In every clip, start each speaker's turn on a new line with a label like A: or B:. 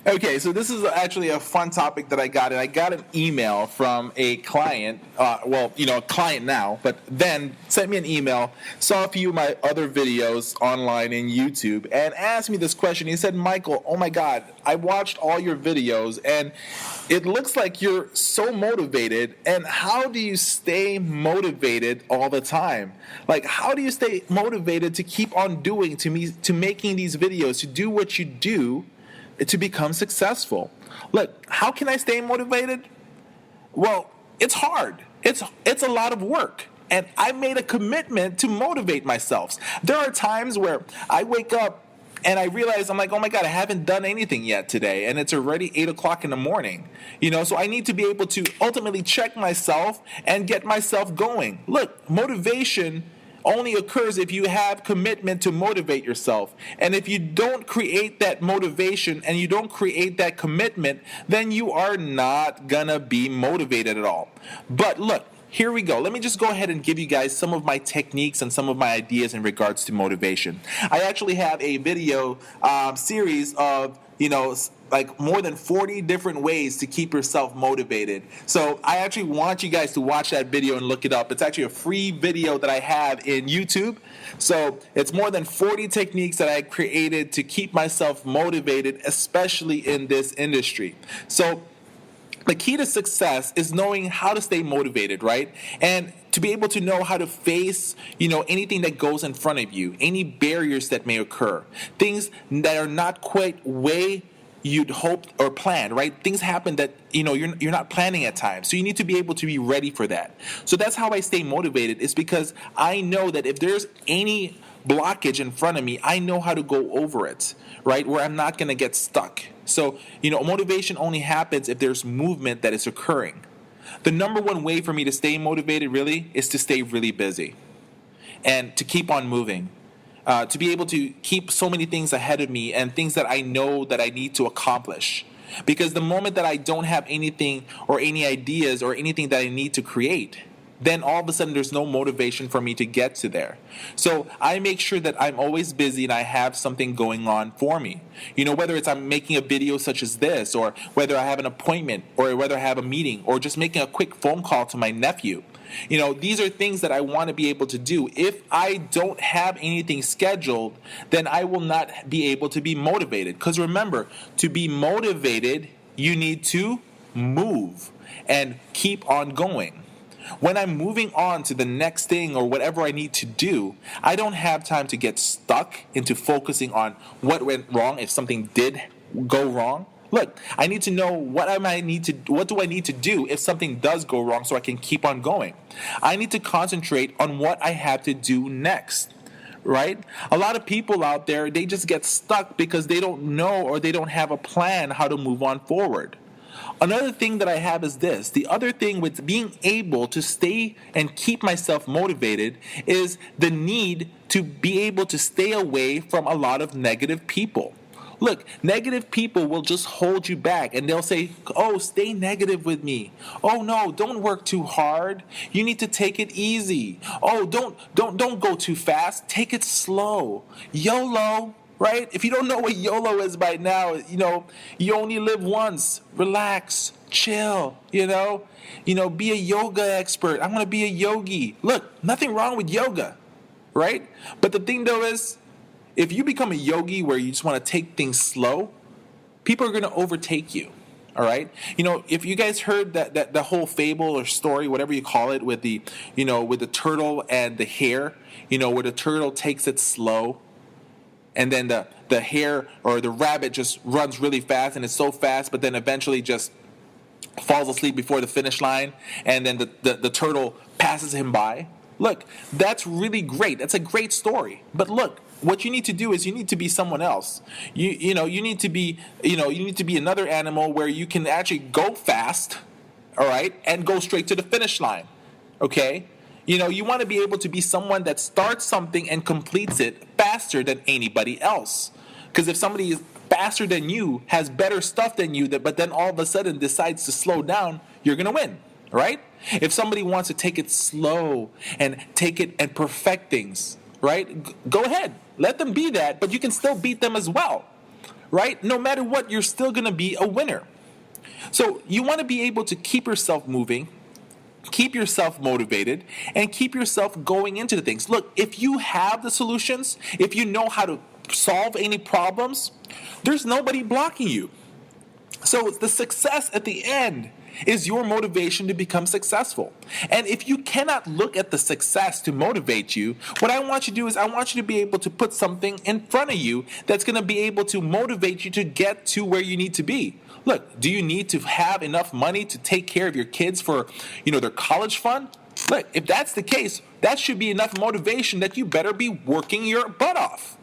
A: Okay, so this is actually a fun topic that I got, and I got an email from a client. A client now, but then sent me an email, saw a few of my other videos online in YouTube, and asked me this question. He said, "Michael, oh my God, I watched all your videos, and it looks like you're so motivated. And how do you stay motivated all the time? Like, how do you stay motivated to keep on doing to making these videos, to do what you do?" To become successful. Look, how can I stay motivated? Well, it's hard. It's a lot of work. And I made a commitment to motivate myself. There are times where I wake up and I realize I'm like, oh my God, I haven't done anything yet today. And it's already 8 o'clock in the morning. So I need to be able to ultimately check myself and get myself going. Look, motivation only occurs if you have commitment to motivate yourself. And if you don't create that motivation and you don't create that commitment, then you are not gonna be motivated at all. But look, here we go. Let me just go ahead and give you guys some of my techniques and some of my ideas in regards to motivation. I actually have a video series of, like more than 40 different ways to keep yourself motivated. So I actually want you guys to watch that video and look it up. It's actually a free video that I have in YouTube. So it's more than 40 techniques that I created to keep myself motivated, especially in this industry. So the key to success is knowing how to stay motivated, right? And to be able to know how to face, anything that goes in front of you, any barriers that may occur, things that are not quite way you'd hoped or planned, right? Things happen that you're not planning at times, so you need to be able to be ready for that. So that's how I stay motivated, is because I know that if there's any blockage in front of me, I know how to go over it, right? Where I'm not going to get stuck. So motivation only happens if there's movement that is occurring. The number one way for me to stay motivated really is to stay really busy and to keep on moving. To be able to keep so many things ahead of me and things that I know that I need to accomplish. Because the moment that I don't have anything or any ideas or anything that I need to create, then all of a sudden there's no motivation for me to get to there. So I make sure that I'm always busy and I have something going on for me. Whether it's I'm making a video such as this, or whether I have an appointment, or whether I have a meeting, or just making a quick phone call to my nephew. These are things that I want to be able to do. If I don't have anything scheduled, then I will not be able to be motivated. Because remember, to be motivated, you need to move and keep on going. When I'm moving on to the next thing or whatever I need to do, I don't have time to get stuck into focusing on what went wrong if something did go wrong. Look, I need to know what do I need to do if something does go wrong so I can keep on going. I need to concentrate on what I have to do next. Right? A lot of people out there, they just get stuck because they don't know or they don't have a plan how to move on forward. Another thing that I have is this. The other thing with being able to stay and keep myself motivated is the need to be able to stay away from a lot of negative people. Look, negative people will just hold you back, and they'll say, oh, stay negative with me. Oh, no, don't work too hard. You need to take it easy. Oh, don't go too fast. Take it slow. YOLO, right? If you don't know what YOLO is by now, you only live once. Relax, chill, be a yoga expert. I'm going to be a yogi. Look, nothing wrong with yoga, right? But the thing, though, is, if you become a yogi where you just want to take things slow, people are going to overtake you. All right. If you guys heard that the whole fable or story, whatever you call it, with the turtle and the hare, where the turtle takes it slow, and then the hare or the rabbit just runs really fast, and it's so fast, but then eventually just falls asleep before the finish line, and then the turtle passes him by. Look, that's really great. That's a great story. But look, what you need to do is you need to be someone else. You need to be another animal where you can actually go fast, all right, and go straight to the finish line. Okay? You want to be able to be someone that starts something and completes it faster than anybody else. Because if somebody is faster than you, has better stuff than you, but then all of a sudden decides to slow down, you're going to win, right? If somebody wants to take it slow and take it and perfect things, right? Go ahead. Let them be that, but you can still beat them as well, right? No matter what, you're still going to be a winner. So you want to be able to keep yourself moving, keep yourself motivated, and keep yourself going into the things. Look, if you have the solutions, if you know how to solve any problems, there's nobody blocking you. So the success at the end is your motivation to become successful. And if you cannot look at the success to motivate you, what I want you to do is I want you to be able to put something in front of you that's going to be able to motivate you to get to where you need to be. Look, do you need to have enough money to take care of your kids for, their college fund? Look, if that's the case, that should be enough motivation that you better be working your butt off.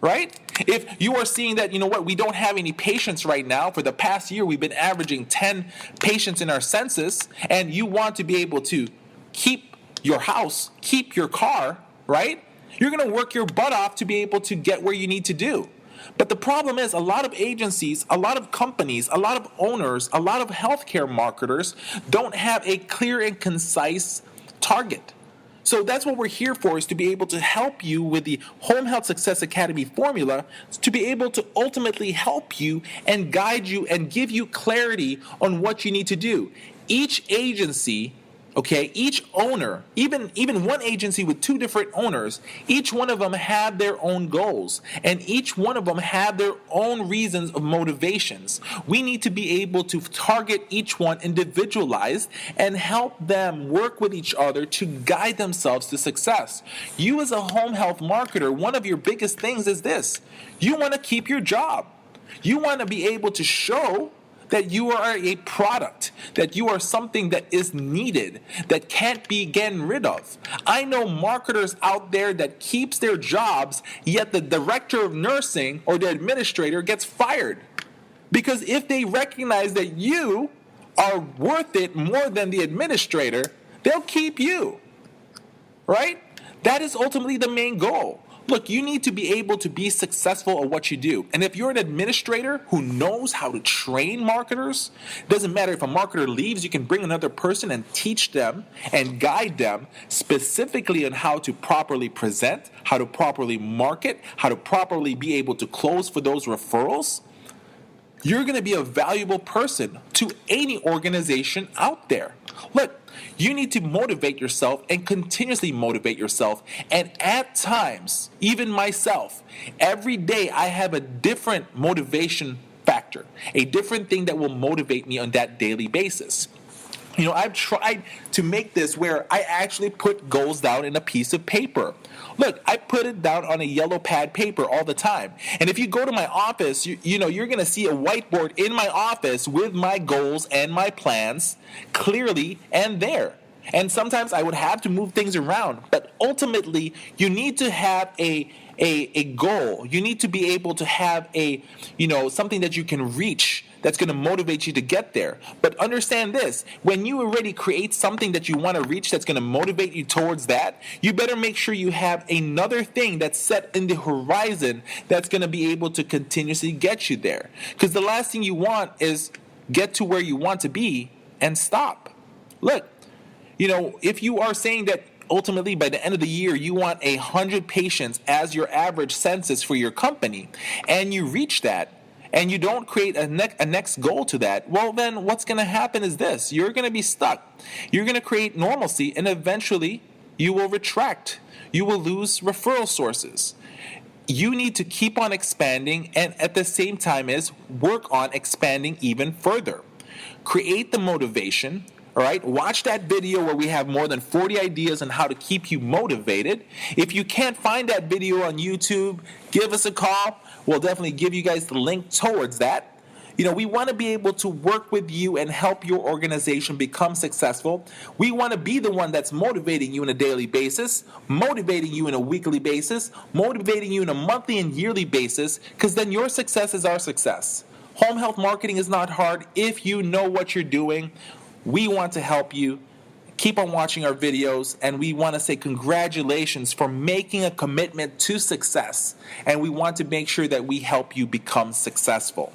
A: Right? If you are seeing that, we don't have any patients right now. For the past year, we've been averaging 10 patients in our census, and you want to be able to keep your house, keep your car, right? You're going to work your butt off to be able to get where you need to do. But the problem is a lot of agencies, a lot of companies, a lot of owners, a lot of healthcare marketers don't have a clear and concise target. So that's what we're here for, is to be able to help you with the Home Health Success Academy formula, to be able to ultimately help you and guide you and give you clarity on what you need to do. Each agency, each owner, even one agency with two different owners, each one of them have their own goals, and each one of them have their own reasons of motivations. We need to be able to target each one individualized and help them work with each other to guide themselves to success. You as a home health marketer, one of your biggest things is this: you want to keep your job. You want to be able to show that you are a product, that you are something that is needed, that can't be gotten rid of. I know marketers out there that keeps their jobs, yet the director of nursing or the administrator gets fired. Because if they recognize that you are worth it more than the administrator, they'll keep you, right? That is ultimately the main goal. Look, you need to be able to be successful at what you do. And if you're an administrator who knows how to train marketers, doesn't matter if a marketer leaves, you can bring another person and teach them and guide them specifically on how to properly present, how to properly market, how to properly be able to close for those referrals. You're going to be a valuable person to any organization out there. Look, you need to motivate yourself and continuously motivate yourself. And at times, even myself, every day I have a different motivation factor, a different thing that will motivate me on that daily basis. I've tried to make this where I actually put goals down in a piece of paper. Look, I put it down on a yellow pad paper all the time. And if you go to my office, you're going to see a whiteboard in my office with my goals and my plans clearly and there. And sometimes I would have to move things around. But ultimately, you need to have a goal. You need to be able to have something that you can reach that's going to motivate you to get there. But understand this: when you already create something that you want to reach that's going to motivate you towards that, you better make sure you have another thing that's set in the horizon that's going to be able to continuously get you there. Because the last thing you want is get to where you want to be and stop. Look, if you are saying that ultimately by the end of the year you want 100 patients as your average census for your company, and you reach that, and you don't create a next goal to that, well then what's going to happen is this: you're going to be stuck. You're going to create normalcy, and eventually you will retract. You will lose referral sources. You need to keep on expanding, and at the same time work on expanding even further. Create the motivation. All right, watch that video where we have more than 40 ideas on how to keep you motivated. If you can't find that video on YouTube, give us a call. We'll definitely give you guys the link towards that. We want to be able to work with you and help your organization become successful. We want to be the one that's motivating you on a daily basis, motivating you on a weekly basis, motivating you on a monthly and yearly basis, because then your success is our success. Home health marketing is not hard if you know what you're doing. We want to help you. Keep on watching our videos, and we want to say congratulations for making a commitment to success, and we want to make sure that we help you become successful.